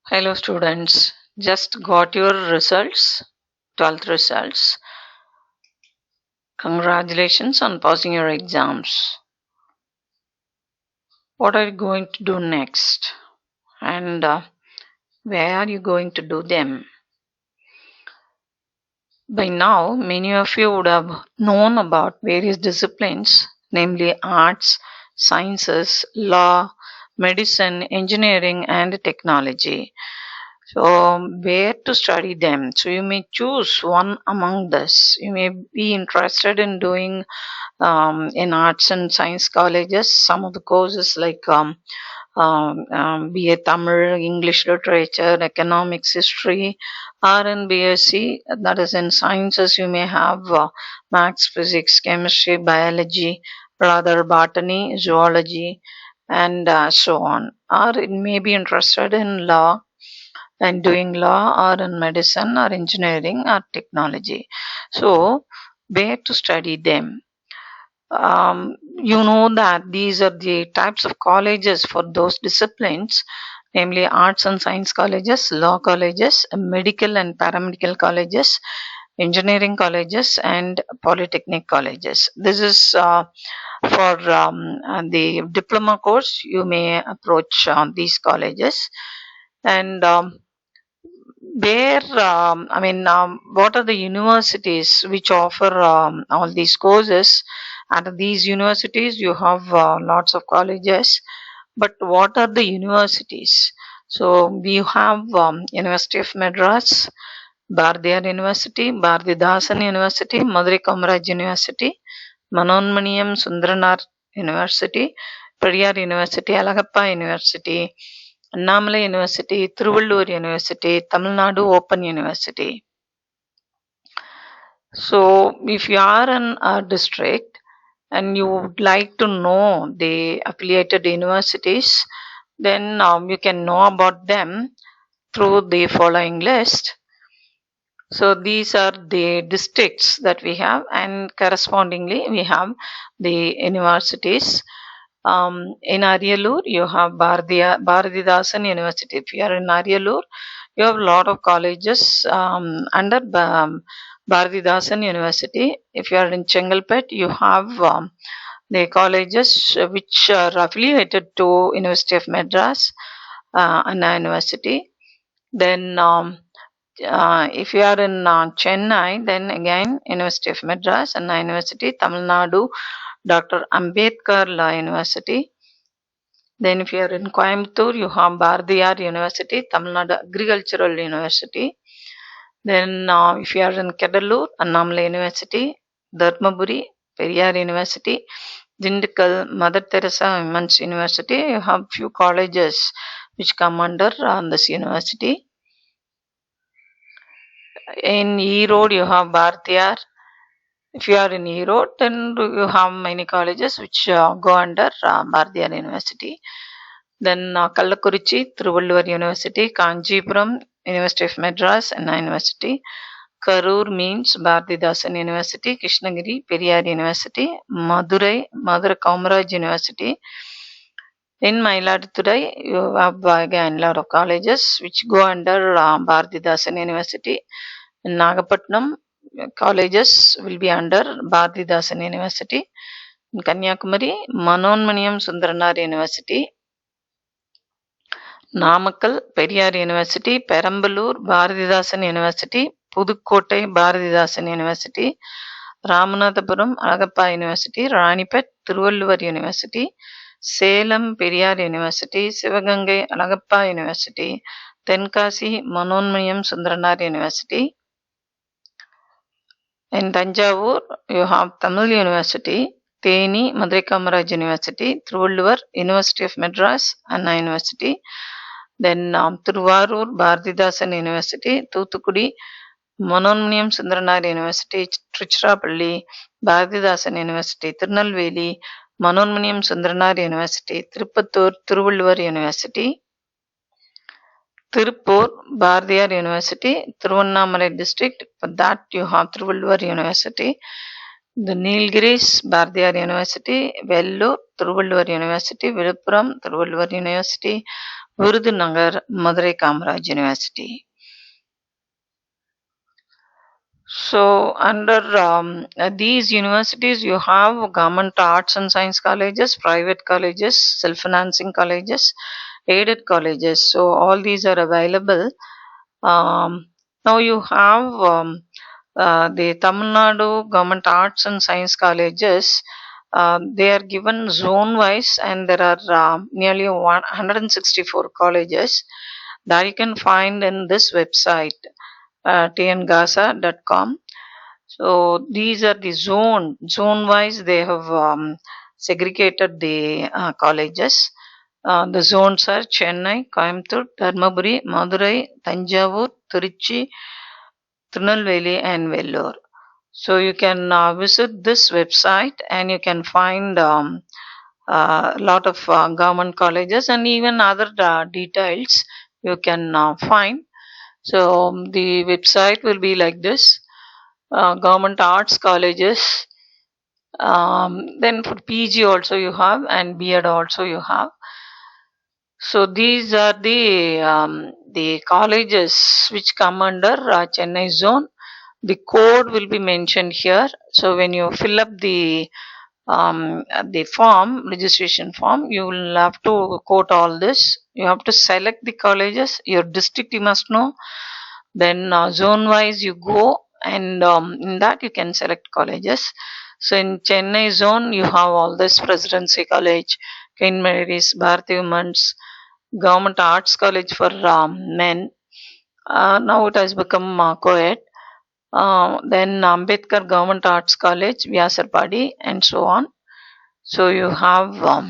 Hello students, just got your results, 12th results. Congratulations on passing your exams. What are you going to do next? And where are you going to do them? By now, many of you would have known about various disciplines, namely arts, sciences, law, medicine, engineering, and technology. So, where to study them? So, you may choose one among this. You may be interested in doing in arts and science colleges some of the courses like BA Tamil, English literature, economics, history, or in BSc, that is in sciences, you may have maths, physics, chemistry, biology, rather botany, zoology, and so on. Or it may be interested in law and doing law or in medicine or engineering or technology. So, where to study them? You know that these are the types of colleges for those disciplines, namely arts and science colleges, law colleges, medical and paramedical colleges, engineering colleges, and polytechnic colleges. This is for the diploma course. You may approach these colleges, and what are the universities which offer all these courses? At these universities, you have lots of colleges, but what are the universities? So we have University of Madras, Bardiyar University, Bharatidasan University, Madurai Kamaraj University, Manonmaniyam Sundranar University, Periyar University, Alagappa University, Annamalai University, Thiruvallur University, Tamil Nadu Open University. So, if you are in a district and you would like to know the affiliated universities, then you can know about them through the following list. So, these are the districts that we have, and correspondingly, we have the universities. In Ariyalur, you have Bharatidasan University. If you are in Ariyalur, you have a lot of colleges under Bharatidasan University. If you are in Chengalpet, you have the colleges which are affiliated to University of Madras, Anna University. Then, if you are in Chennai, then again University of Madras, Anna University, Tamil Nadu, Dr. Ambedkar Law University. Then if you are in Coimbatore, you have Bardiyar University, Tamil Nadu Agricultural University. Then if you are in Kedalur, Annamalai University, Dharmaburi, Periyar University, Dindigul, Mother Teresa Women's University. You have few colleges which come under this university. In Erode, you have Bhartiyar. If you are in Erode, then you have many colleges which go under Bhartiyar University. Then Kallakurichi, Thiruvallur University, Kanjipuram, University of Madras, Anna University. Karur means Bharatidasan University, Krishnagiri, Periyar University, Madurai, Madurai Kamaraj University. In Mailaduturai, you have again a lot of colleges which go under Bharatidasan University. In Nagapattinam, colleges will be under Bharatidasan University. In Kanyakumari, Manonmaniyam Sundranar University. Namakkal, Periyar University, Perambalur, Bharatidasan University, Pudukottai, Bharatidasan University, Ramanathapuram, Alagappa University, Ranipet, Thiruvallur University, Salem, Periyar University, Sivagangai, Alagappa University, Tenkasi, Manonmayam Sundranar University. In Tanjavur, you have Tamil University, Theni, Madurai Kamaraj University, Thiruvallur, University of Madras, Anna University. Then Thiruvarur, Bharatidasan University, Thoothukudi, Manonmaniyam Sundranar University, Tiruchirappalli, Bharatidasan University, Tirunelveli, Manonmaniyam Sundranar University, Tirupattur, Thiruvallur University, Tirupur, Bardiyar University, Thiruvannamalai district, for that you have Thiruvallur University. The Nilgiris, Bardiyar University, Vellore, Thiruvallur University, Viluppuram, Thiruvallur University, Virudhunagar, Madurai Kamaraj University. So, under these universities, you have government arts and science colleges, private colleges, self-financing colleges, aided colleges. So, all these are available. Now, you have the Tamil Nadu government arts and science colleges. They are given zone wise, and there are nearly 164 colleges that you can find in this website tngasa.com. So these are the zone wise they have segregated the colleges. The zones are Chennai, Coimbatore, Dharmaburi, Madurai, Tanjavur, Trichy, Tirunelveli and Vellore. So you can visit this website and you can find a lot of government colleges and even other details you can find. So the website will be like this: government arts colleges. Then for PG also you have, and B.Ed also you have. So these are the colleges which come under Chennai zone. The code will be mentioned here. So when you fill up the form, registration form, you will have to quote all this. You have to select the colleges. Your district you must know. Then zone wise you go, and in that you can select colleges. So in Chennai zone you have all this: Presidency College, Queen Mary's, Bharati Women's, Government Arts College for men. Now it has become co-ed. Then Ambedkar Government Arts College, Vyasarpadi, and so on. So you have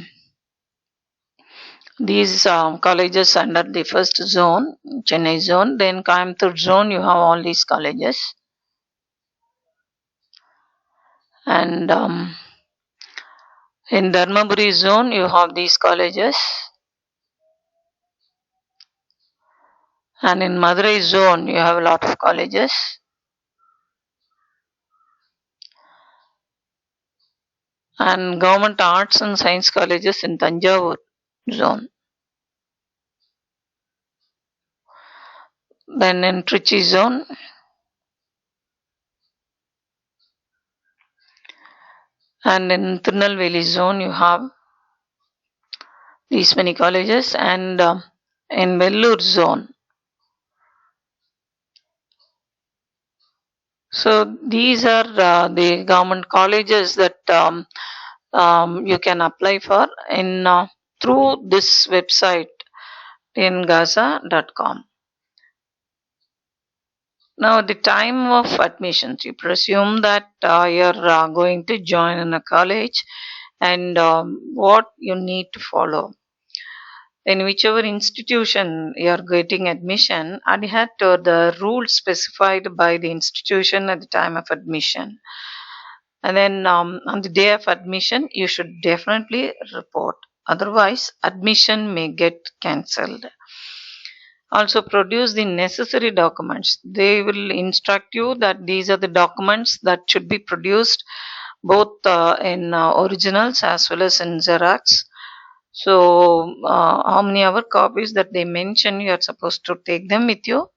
these colleges under the first zone, Chennai zone. Then Coimbatore zone, you have all these colleges. And in Dharmaburi zone, you have these colleges. And in Madurai zone, you have a lot of colleges. And government arts and science colleges in Tanjavur zone. Then in Trichy zone, and in Tirunelveli zone, you have these many colleges. And in Vellore zone. So these are the government colleges that you can apply for in through this website tngasa.com. Now, the time of admissions, you presume that you're going to join in a college, and what you need to follow. In whichever institution you are getting admission, adhere to the rules specified by the institution at the time of admission. And then on the day of admission, you should definitely report. Otherwise, admission may get cancelled. Also, produce the necessary documents. They will instruct you that these are the documents that should be produced, both in originals as well as in Xerox. So, how many other copies that they mention, you are supposed to take them with you.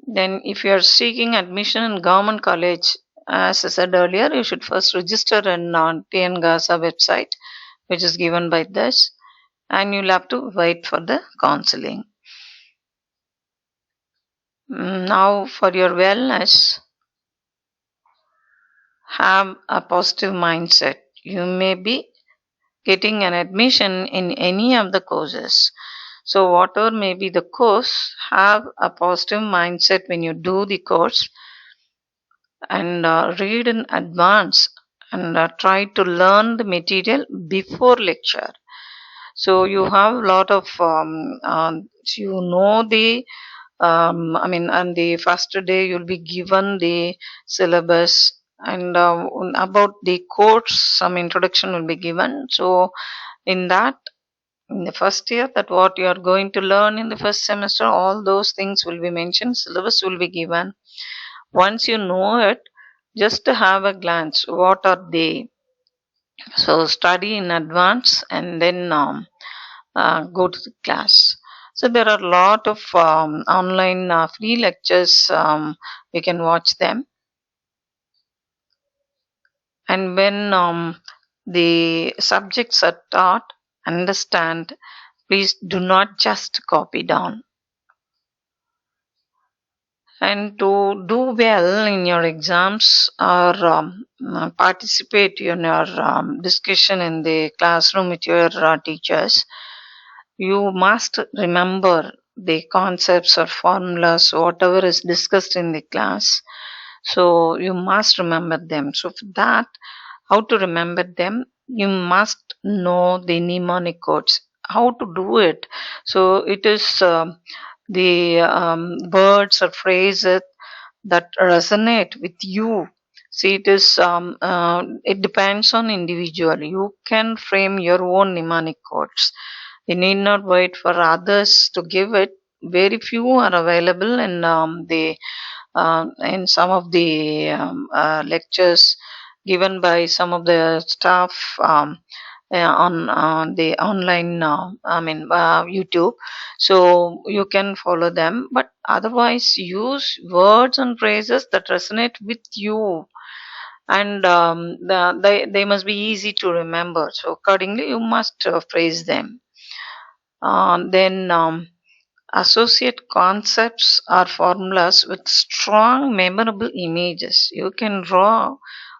Then, if you are seeking admission in government college, as I said earlier, you should first register in TNGASA website, which is given by this, and you'll have to wait for the counseling. Now, for your wellness, have a positive mindset. You may be getting an admission in any of the courses. So, whatever may be the course, have a positive mindset when you do the course, and read in advance, and try to learn the material before lecture. So, you have a lot of, you know, on the first day you'll be given the syllabus, and about the course some introduction will be given. So in that, in the first year, that what you are going to learn in the first semester, all those things will be mentioned, syllabus will be given. Once you know it, just to have a glance, what are they? So study in advance, and then go to the class. So there are a lot of online free lectures. You can watch them. And when the subjects are taught, understand, please do not just copy down. And to do well in your exams or participate in your discussion in the classroom with your teachers, you must remember the concepts or formulas, whatever is discussed in the class. So you must remember them. So for that, how to remember them? You must know the mnemonic codes. How to do it? So it is the words or phrases that resonate with you. See, it depends on individual. You can frame your own mnemonic codes. You need not wait for others to give it. Very few are available in some of the lectures given by some of the staff on the online, YouTube. So you can follow them, but otherwise use words and phrases that resonate with you, and they must be easy to remember. So accordingly, you must phrase them. Then associate concepts or formulas with strong memorable images. You can draw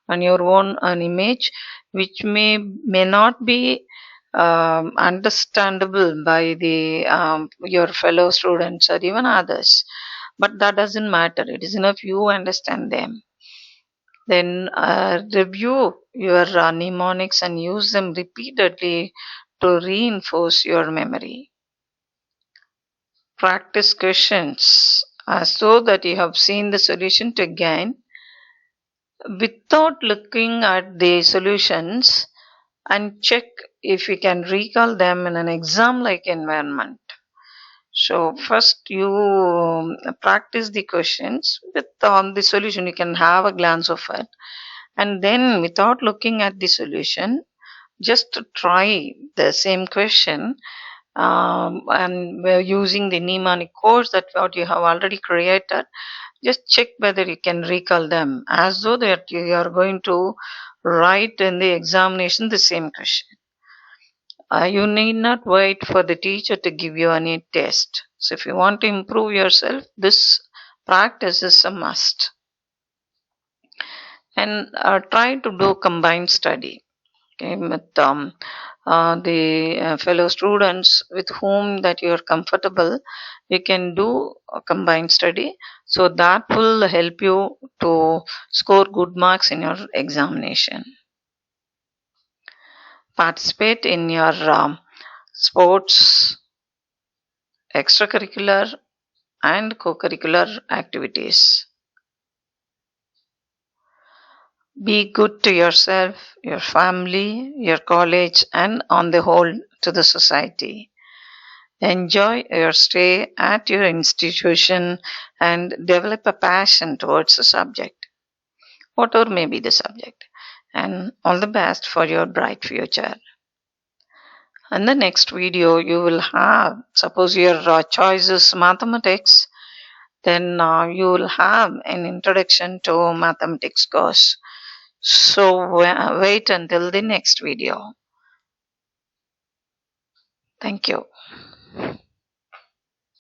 on your own an image which may not be understandable by the your fellow students or even others, but that doesn't matter. It is enough you understand them. Then review your mnemonics and use them repeatedly to reinforce your memory. Practice questions so that you have seen the solution to again without looking at the solutions, and check if you can recall them in an exam like environment. So first you practice the questions with on the solution. You can have a glance of it, and then without looking at the solution, just try the same question, and we're using the mnemonic codes that what you have already created. Just check whether you can recall them as though that you are going to write in the examination the same question. You need not wait for the teacher to give you any test. So if you want to improve yourself, this practice is a must. And try to do combined study, okay, with the fellow students with whom that you are comfortable. You can do a combined study, so that will help you to score good marks in your examination. Participate in your sports, extracurricular and co-curricular activities. Be good to yourself, your family, your college, and on the whole to the society. Enjoy your stay at your institution and develop a passion towards the subject, whatever may be the subject. And all the best for your bright future. In the next video, you will have, suppose your choice is mathematics, then you will have an introduction to mathematics course. So wait until the next video. Thank you.